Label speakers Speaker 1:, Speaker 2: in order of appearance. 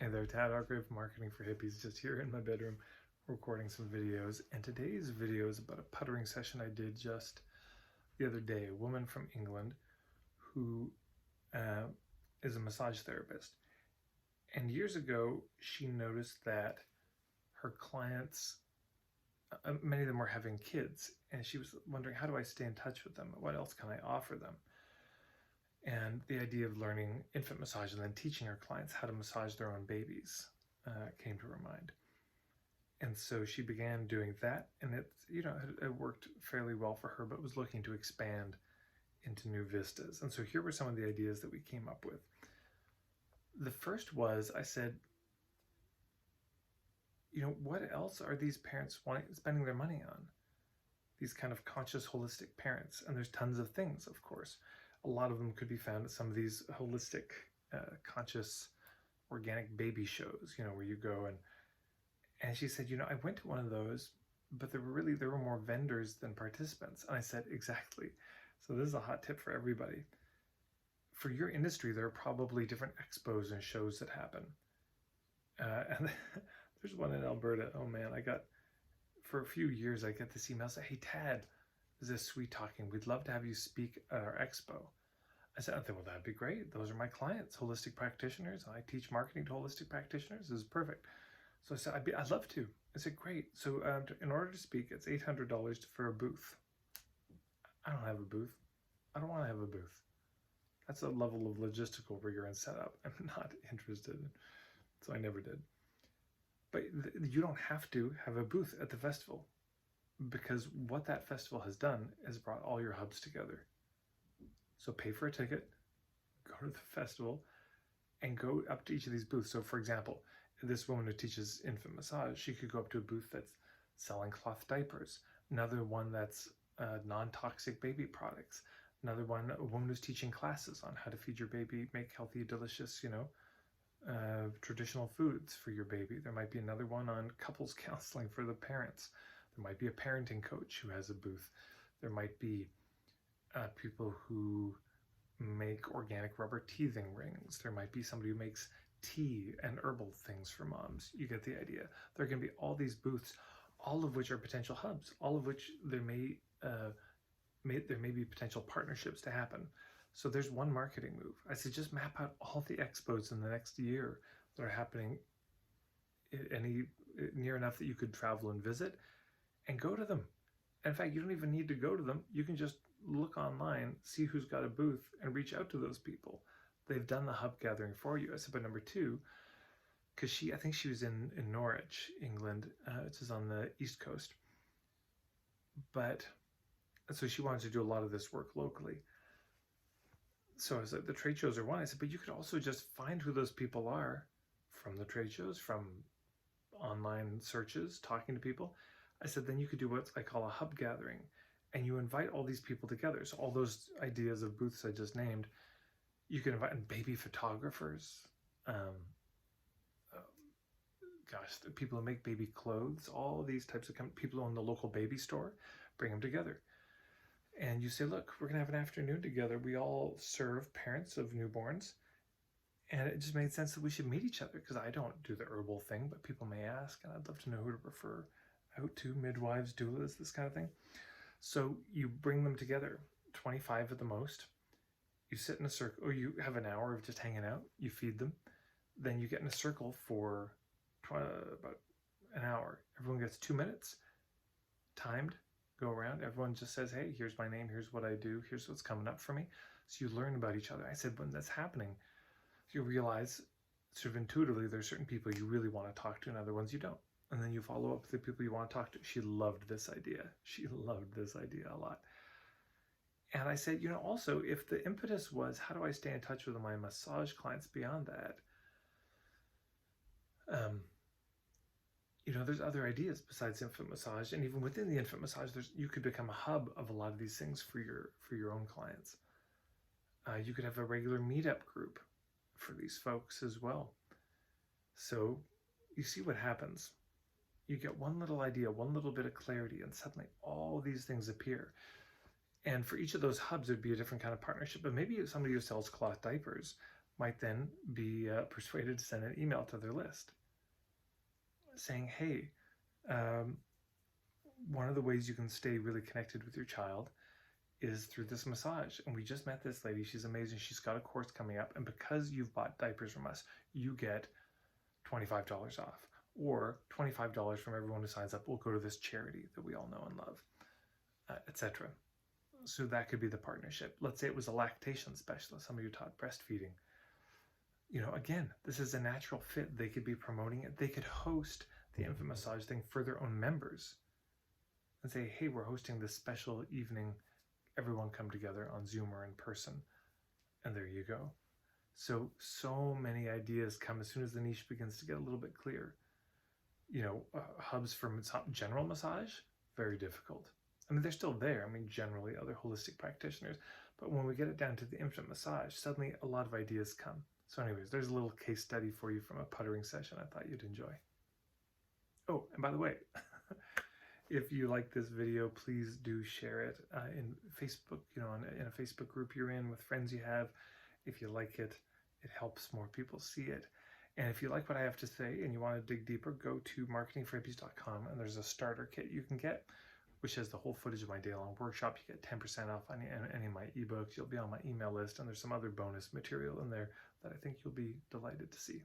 Speaker 1: Hey there, Tad Argrave, Marketing for Hippies, just here in my bedroom recording some videos. And today's video is about a puttering session I did just the other day. A woman from England who is a massage therapist. And years ago, she noticed that her clients, many of them were having kids, and she was wondering, how do I stay in touch with them? What else can I offer them? And the idea of learning infant massage and then teaching her clients how to massage their own babies came to her mind. And so she began doing that, and it worked fairly well for her, but was looking to expand into new vistas. And so here were some of the ideas that we came up with. The first was, I said, what else are these parents spending their money on? These kind of conscious, holistic parents. And there's tons of things, of course. A lot of them could be found at some of these holistic, conscious, organic baby shows, where you go and she said, I went to one of those, but there were more vendors than participants. And I said, exactly. So this is a hot tip for everybody. For your industry, there are probably different expos and shows that happen. And there's one in Alberta. Oh man, for a few years, I get this email say, hey, Tad, this is sweet talking. We'd love to have you speak at our expo. I said, well, that'd be great. Those are my clients, holistic practitioners. I teach marketing to holistic practitioners. This is perfect. So I said, I'd love to. I said, great. So in order to speak, it's $800 for a booth. I don't have a booth. I don't want to have a booth. That's a level of logistical rigor and setup I'm not interested in. So I never did. But you don't have to have a booth at the festival, because what that festival has done is brought all your hubs together. So pay for a ticket, go to the festival, and go up to each of these booths. So for example, this woman who teaches infant massage, she could go up to a booth that's selling cloth diapers, another one that's non-toxic baby products, another one, a woman who's teaching classes on how to feed your baby, make healthy, delicious, traditional foods for your baby. There might be another one on couples counseling for the parents. There might be a parenting coach who has a booth. There might be people who make organic rubber teething rings. There might be somebody who makes tea and herbal things for moms. You get the idea. There can be all these booths, all of which are potential hubs, all of which there may be potential partnerships to happen. So there's one marketing move. I said, just map out all the expos in the next year that are happening near enough that you could travel and visit, and go to them. In fact, you don't even need to go to them. You can just look online, see who's got a booth, and reach out to those people. They've done the hub gathering for you. I said, but number two, because I think she was in Norwich, England, which is on the East Coast. So she wanted to do a lot of this work locally. So I was like, the trade shows are one. I said, but you could also just find who those people are from the trade shows, from online searches, talking to people. I said, then you could do what I call a hub gathering, and you invite all these people together. So all those ideas of booths I just named, you can invite baby photographers, the people who make baby clothes, all these types of people who own the local baby store, bring them together. And you say, look, we're going to have an afternoon together. We all serve parents of newborns. And it just made sense that we should meet each other, because I don't do the herbal thing, but people may ask, and I'd love to know who to refer out to, midwives, doulas, this kind of thing. So you bring them together, 25 at the most. You sit in a circle, or you have an hour of just hanging out. You feed them. Then you get in a circle for about an hour. Everyone gets 2 minutes, timed, go around. Everyone just says, hey, here's my name, here's what I do, here's what's coming up for me. So you learn about each other. I said, when that's happening, you realize sort of intuitively there's certain people you really want to talk to and other ones you don't. And then you follow up with the people you want to talk to. She loved this idea. She loved this idea a lot. And I said, also, if the impetus was, how do I stay in touch with my massage clients beyond that? There's other ideas besides infant massage. And even within the infant massage, you could become a hub of a lot of these things for your own clients. You could have a regular meetup group for these folks as well. So you see what happens. You get one little idea, one little bit of clarity, and suddenly all these things appear. And for each of those hubs, it would be a different kind of partnership. But maybe somebody who sells cloth diapers might then be persuaded to send an email to their list saying, hey, um, one of the ways you can stay really connected with your child is through this massage. And we just met this lady. She's amazing. She's got a course coming up. And because you've bought diapers from us, you get $25 off. Or $25 from everyone who signs up will go to this charity that we all know and love, etc. So that could be the partnership. Let's say it was a lactation specialist, somebody who taught breastfeeding. Again, this is a natural fit. They could be promoting it. They could host the infant massage thing for their own members and say, hey, we're hosting this special evening. Everyone come together on Zoom or in person. And there you go. So many ideas come as soon as the niche begins to get a little bit clear. Hubs for general massage, very difficult. I mean, they're still there. I mean, generally other holistic practitioners. But when we get it down to the infant massage, suddenly a lot of ideas come. So anyways, there's a little case study for you from a puttering session I thought you'd enjoy. Oh, and by the way, if you like this video, please do share it in Facebook, in a Facebook group you're in with friends you have. If you like it, it helps more people see it. And if you like what I have to say and you want to dig deeper, go to marketingforhippies.com and there's a starter kit you can get, which has the whole footage of my day-long workshop. You get 10% off on any of my ebooks. You'll be on my email list, and there's some other bonus material in there that I think you'll be delighted to see.